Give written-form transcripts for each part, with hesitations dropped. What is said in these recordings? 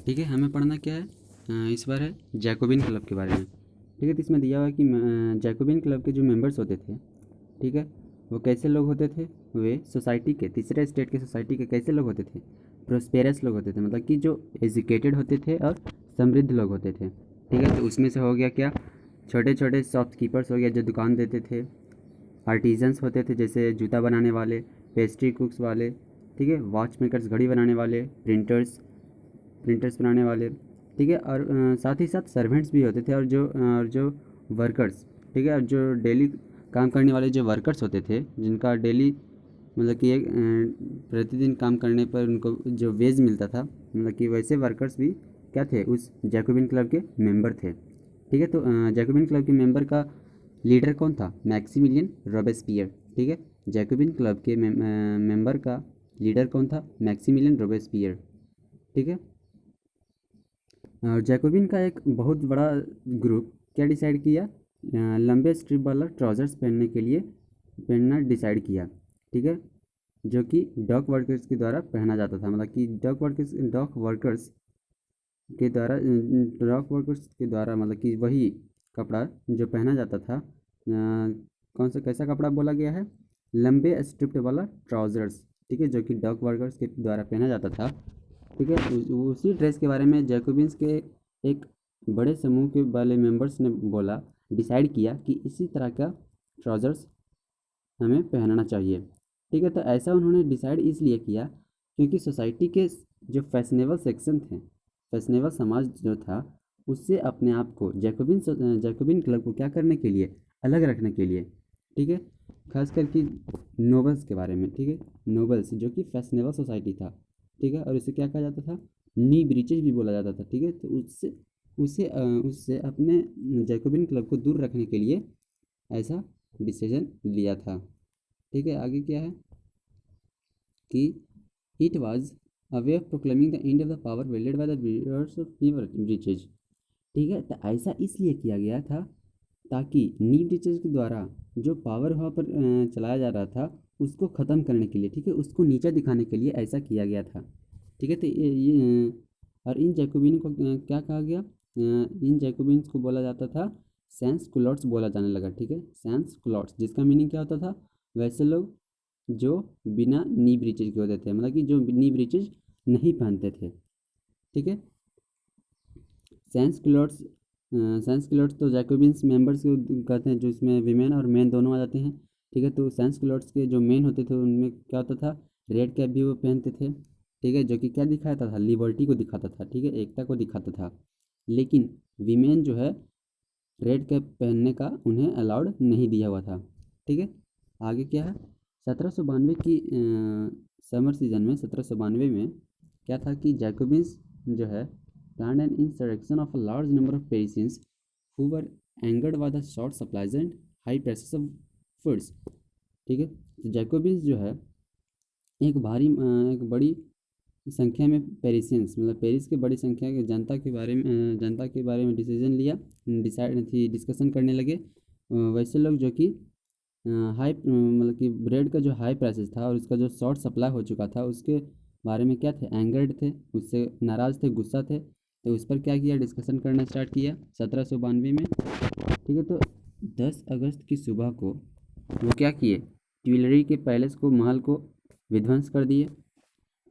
ठीक है, हमें पढ़ना क्या है, इस बार है जैकोबिन क्लब के बारे में। ठीक है, तो इसमें दिया हुआ है कि जैकोबिन क्लब के जो मेंबर्स होते थे, ठीक है, वो कैसे लोग होते थे। वे सोसाइटी के, तीसरे स्टेट के सोसाइटी के कैसे लोग होते थे, प्रोस्पेरस लोग होते थे, मतलब कि जो एजुकेटेड होते थे और समृद्ध लोग होते थे। ठीक है, तो उसमें से हो गया क्या, छोटे छोटे शॉपकीपर्स हो गया जो दुकान देते थे, आर्टिजन्स होते थे जैसे जूता बनाने वाले, पेस्ट्री कुक्स वाले, ठीक है, वॉच मेकर्स घड़ी बनाने वाले, प्रिंटर्स प्रिंटर्स बनाने वाले, ठीक है, और साथ ही साथ सर्वेंट्स भी होते थे, और जो वर्कर्स, ठीक है, और जो डेली काम करने वाले जो वर्कर्स होते थे, जिनका डेली मतलब कि एक प्रतिदिन काम करने पर उनको जो वेज मिलता था, मतलब कि वैसे वर्कर्स भी क्या थे, उस जैकोबिन क्लब के मेंबर थे। ठीक है, तो जैकोबिन क्लब के मेंबर का लीडर कौन था, मैक्सिमिलियन रोबेस्पियर। ठीक है, जैकोबिन क्लब के मेंबर का लीडर कौन था, मैक्सिमिलियन रोबेस्पियर। ठीक है, और जैकोबिन का एक बहुत बड़ा ग्रुप क्या डिसाइड किया, लंबे स्ट्रिप वाला ट्राउज़र्स पहनना डिसाइड किया। ठीक है, जो कि डॉक वर्कर्स के द्वारा पहना जाता था, मतलब कि डॉक वर्कर्स के द्वारा मतलब कि वही कपड़ा जो पहना जाता था, कौन सा कैसा कपड़ा बोला गया है, लंबे स्ट्रिप्ड वाला ट्राउज़र्स। ठीक है, जो कि डॉक वर्कर्स के द्वारा पहना जाता था। ठीक है, उसी ड्रेस के बारे में जैकोबिन्स के एक बड़े समूह के वाले मेंबर्स ने बोला, डिसाइड किया कि इसी तरह का ट्राउज़र्स हमें पहनना चाहिए। ठीक है, तो ऐसा उन्होंने डिसाइड इसलिए किया क्योंकि सोसाइटी के जो फैशनेबल सेक्शन थे, फैशनेबल समाज जो था, उससे अपने आप को जैकोबिन क्लब को क्या करने के लिए, अलग रखने के लिए। ठीक है, खास करके नोबल्स के बारे में। ठीक है, नोबल्स जो कि फैशनेबल सोसाइटी था। ठीक है, और इसे क्या कहा जाता था, नी ब्रिचेज भी बोला जाता था। ठीक है, तो उससे अपने जैकोबिन क्लब को दूर रखने के लिए ऐसा डिसीजन लिया था। ठीक है, आगे क्या है कि it was a way of proclaiming the end of the power wielded by the builders of knee breeches. ठीक है, तो ऐसा इसलिए किया गया था ताकि नी ब्रिचेज के द्वारा जो पावर वहाँ पर चलाया जा रहा था, उसको ख़त्म करने के लिए, ठीक है, उसको नीचा दिखाने के लिए ऐसा किया गया था। ठीक है, तो और इन जैकोबिन को क्या कहा गया, इन जैकोबिन्स को बोला जाता था सैंस कुलोट्स बोला जाने लगा। ठीक है, सैंस कुलोट्स, जिसका मीनिंग क्या होता था, वैसे लोग जो बिना नी ब्रीचेज के होते थे, मतलब कि जो नी ब्रीचेज नहीं पहनते थे। ठीक है, सैंस क्लोट्स सैंस क्लोट्स तो जैकोबिन्स मेंबर्स को कहते हैं, जो इसमें वीमेन और मेन दोनों आ जाते हैं। ठीक है, तो सैंस क्लोट्स के जो मेन होते थे उनमें क्या होता था, रेड कैप भी वो पहनते थे। ठीक है, जो कि क्या दिखाता था, लिबर्टी को दिखाता था। ठीक है, एकता को दिखाता था। लेकिन वीमेन जो है, रेड कैप पहनने का उन्हें अलाउड नहीं दिया हुआ था। ठीक है, आगे क्या है, 1792 की समर सीजन में, 1792 में क्या था कि जैकोबिन्स जो है planned an insurrection of a large number of Parisians who were angered by the short supplies and high prices of foods। ठीक है, तो जैकोबिन्स जो है एक बड़ी संख्या में पेरिसियंस, मतलब पेरिस के बड़ी संख्या के जनता के बारे में डिसीजन लिया, डिस्कशन करने लगे। वैसे लोग जो कि हाई मतलब कि ब्रेड का जो हाई प्राइसेस था और उसका जो शॉर्ट सप्लाई हो चुका था, उसके बारे में क्या थे, एंगर्ड थे, उससे नाराज़ थे, गुस्सा थे। तो उस पर क्या किया, डिस्कशन करना स्टार्ट किया 1792 में। ठीक है, तो 10 अगस्त की सुबह को वो क्या किए, ट्यूलरी के पैलेस को, महल को विध्वंस कर दिए।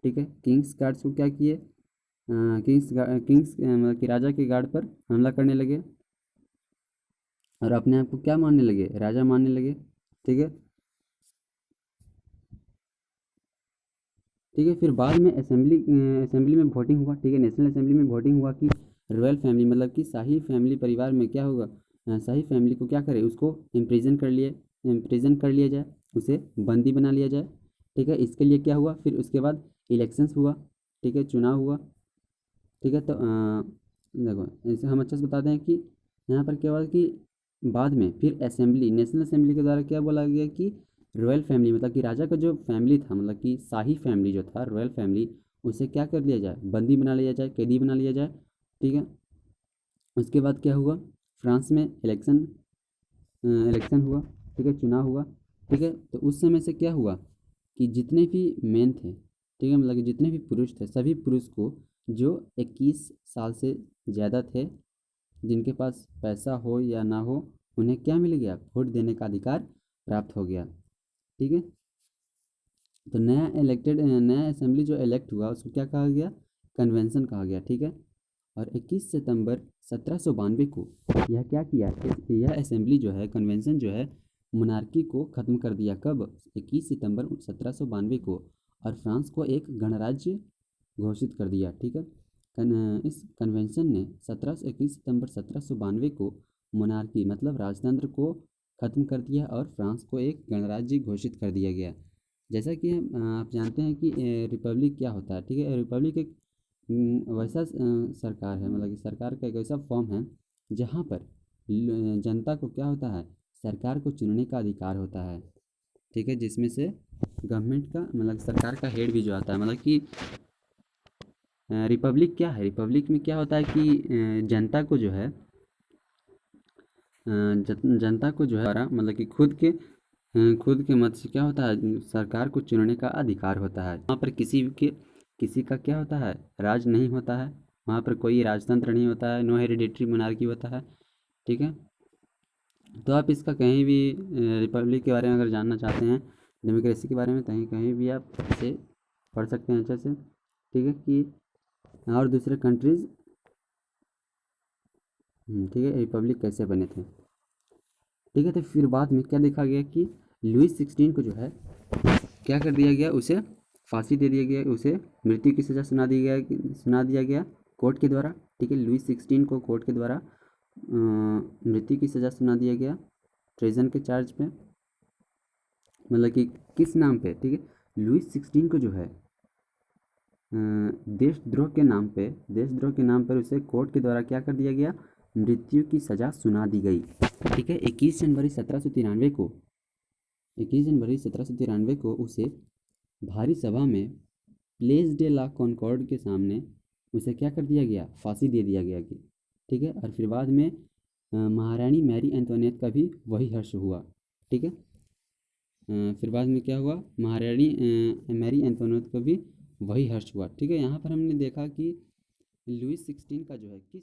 ठीक है, किंग्स गार्ड्स को क्या किए, किंग्स मतलब कि राजा के गार्ड पर हमला करने लगे और अपने आप को क्या मानने लगे, राजा मानने लगे। ठीक है, ठीक है, फिर बाद में असेंबली में वोटिंग हुआ। ठीक है, नेशनल असेंबली में वोटिंग हुआ कि रॉयल फैमिली, मतलब कि शाही फैमिली परिवार में क्या होगा, शाही फैमिली को क्या करे, उसको इम्प्रिजन कर लिया जाए, उसे बंदी बना लिया जाए। ठीक है, इसके लिए क्या हुआ, फिर उसके बाद इलेक्शंस हुआ। ठीक है, चुनाव हुआ। ठीक है, तो देखो इसे हम अच्छे से बताते हैं कि यहाँ पर क्या हुआ कि बाद में फिर नेशनल असेंबली के द्वारा क्या बोला गया कि रॉयल फैमिली, मतलब कि राजा का जो फैमिली था, मतलब कि शाही फैमिली जो था, रॉयल फैमिली, उसे क्या कर लिया जाए, बंदी बना लिया जाए, कैदी बना लिया जाए। ठीक है, उसके बाद क्या हुआ, फ्रांस में इलेक्शन हुआ। ठीक है, चुनाव हुआ। ठीक है, तो उस समय से क्या हुआ कि जितने भी मेन थे, ठीक है, मतलब कि जितने भी पुरुष थे, सभी पुरुष को जो 21 साल से ज़्यादा थे, जिनके पास पैसा हो या ना हो, उन्हें क्या मिल गया, वोट देने का अधिकार प्राप्त हो गया। ठीक है, तो नया असेंबली जो इलेक्ट हुआ उसको क्या कहा गया, कन्वेंशन कहा गया। ठीक है, और 21 सितंबर 1792 को यह क्या किया, यह असेंबली जो है, कन्वेंशन जो है, मोनार्की को ख़त्म कर दिया। कब, 21 सितंबर 1792 को, और फ्रांस को एक गणराज्य घोषित कर दिया। ठीक है, इस कन्वेंशन ने 21 सितंबर 1792 को मोनार्की मतलब राजतंत्र को ख़त्म कर दिया और फ्रांस को एक गणराज्य घोषित कर दिया गया। जैसा कि आप जानते हैं कि रिपब्लिक क्या होता है। ठीक है, रिपब्लिक एक वैसा सरकार है, मतलब कि सरकार का एक ऐसा फॉर्म है जहाँ पर जनता को क्या होता है, सरकार को चुनने का अधिकार होता है। ठीक है, जिसमें से गवर्नमेंट का मतलब सरकार का हेड भी जो आता है, मतलब कि रिपब्लिक क्या है, रिपब्लिक में क्या होता है कि जनता को जो है जनता को जो है द्वारा मतलब कि खुद के मत से क्या होता है, सरकार को चुनने का अधिकार होता है। वहाँ पर किसी का क्या होता है, राज नहीं होता है, वहाँ पर कोई राजतंत्र नहीं होता है, नो हेरिडेटरी मोनार्की होता है। ठीक है, तो आप इसका कहीं भी रिपब्लिक के बारे में अगर जानना चाहते हैं, डेमोक्रेसी के बारे में, कहीं कहीं भी आप इसे पढ़ सकते हैं अच्छे से। ठीक है, कि और दूसरे कंट्रीज़, ठीक है, रिपब्लिक कैसे बने थे। ठीक है, तो फिर बाद में क्या देखा गया कि लुईस 16 को जो है क्या कर दिया गया, उसे फांसी दे दिया गया, उसे मृत्यु की सज़ा सुना दिया गया कोर्ट के द्वारा। ठीक है, लुईस 16 को कोर्ट के द्वारा मृत्यु की सज़ा सुना दिया गया ट्रेजन के चार्ज पे, मतलब कि किस नाम पे। ठीक है, लुईस 16 को जो है देशद्रोह के नाम पर उसे कोर्ट के द्वारा क्या कर दिया गया, मृत्यु की सज़ा सुना दी गई। ठीक है, 21 जनवरी 1793 को उसे भारी सभा में प्लेस डे ला कॉन्कॉर्ड के सामने उसे क्या कर दिया गया, फांसी दे दिया गया। ठीक है, और फिर बाद में महारानी मैरी एंटोनेट का भी वही हर्ष हुआ। ठीक है, फिर बाद में क्या हुआ, महारानी मैरी एंटोनेट का भी वही हर्ष हुआ। ठीक है, यहाँ पर हमने देखा कि लुईस 16 का जो है किस